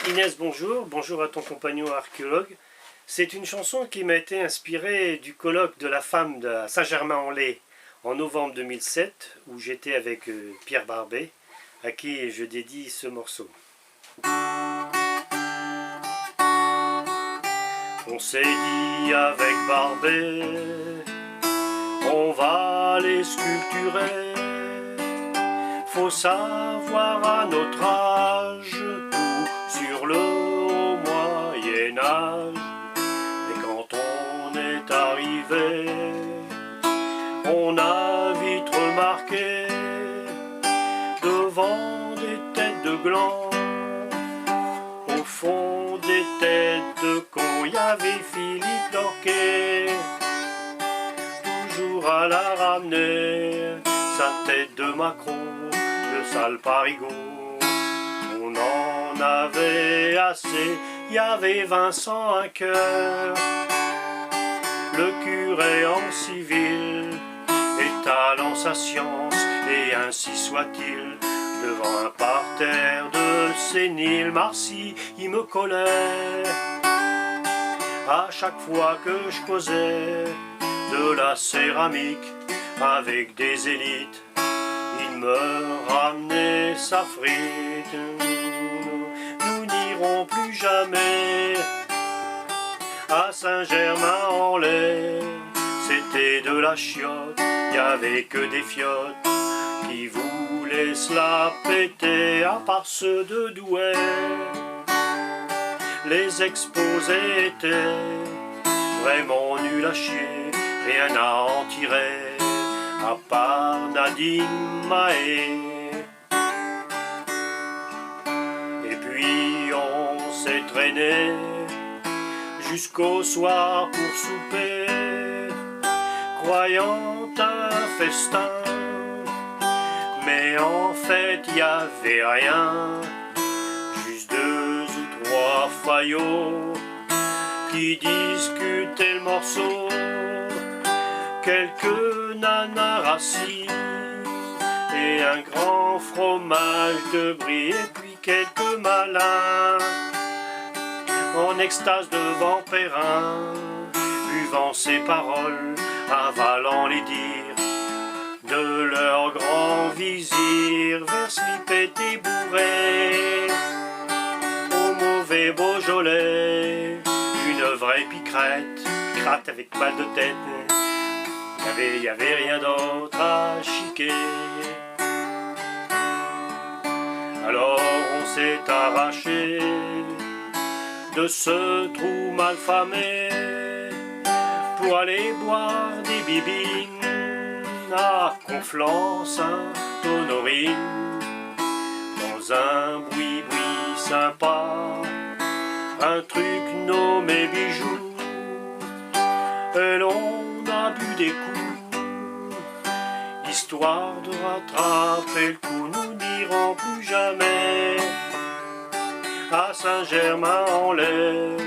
Inès, bonjour. Bonjour à ton compagnon archéologue. C'est une chanson qui m'a été inspirée du colloque de la femme de Saint-Germain-en-Laye en novembre 2007, où j'étais avec Pierre Barbet, à qui je dédie ce morceau. On s'est dit avec Barbet, on va les sculpturer. Faut savoir à notre âge tout sur le haut Moyen-Âge. Et quand on est arrivé, on a vite remarqué devant des têtes de glands, au fond des têtes de cons, il y avait Philippe Dorquet, toujours à la ramener, sa tête de Macron, de sale parigot. On en avait assez, il y avait Vincent un cœur, le curé en civil, étalant sa science, et ainsi soit-il, devant un parterre de séniles. Marcy, il me collait, à chaque fois que je causais de la céramique avec des élites, il me ramenait sa frite. Nous n'irons plus jamais à Saint-Germain-en-Laye, c'était de la chiotte, il n'y avait que des fiottes qui voulaient se la péter, à part ceux de Douai. Les exposés étaient vraiment nuls à chier, rien à en tirer, à part Nadine Mahé. Et puis on s'est traîné jusqu'au soir pour souper, croyant un festin, mais en fait y avait rien, juste deux ou trois faillots qui discutaient le morceau, quelques nanas rassis et un grand fromage de brie, et puis quelques malins en extase devant Perrin, buvant ses paroles, avalant les dires de leur grand vizir, vers slipette et bourré, au mauvais Beaujolais, une vraie picrette, gratte avec mal de tête, y avait rien d'autre à chiquer. Alors on s'est arraché de ce trou malfamé pour aller boire des bibines à Conflans-Sainte-Honorine, dans un boui-boui sympa, un truc nommé Bijoux, et l'on a bu des coups, histoire de rattraper le coup. Nous n'irons plus jamais à Saint-Germain-en-Laye,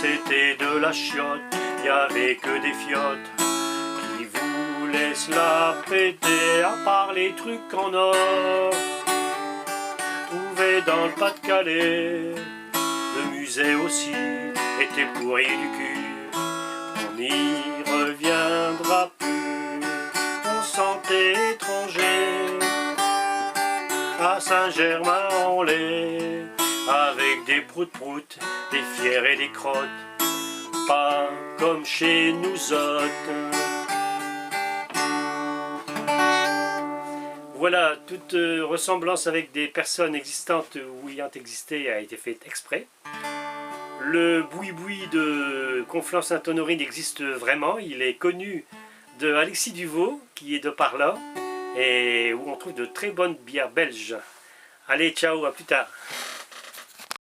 c'était de la chiotte, il n'y avait que des fiottes qui voulaient se la péter, à part les trucs en or trouvés dans le Pas-de-Calais. Le musée aussi était pourri du cul, on n'y reviendra plus, on sentait étranger à Saint-Germain-en-Laye, avec des prout-prout, des fiers et des crottes, pas comme chez nous autres. Voilà, toute ressemblance avec des personnes existantes ou ayant existé a été faite exprès. Le boui-boui de Conflans-Sainte-Honorine existe vraiment, il est connu de Alexis Duvaux, qui est de par là, et où on trouve de très bonnes bières belges. Allez, ciao, à plus tard.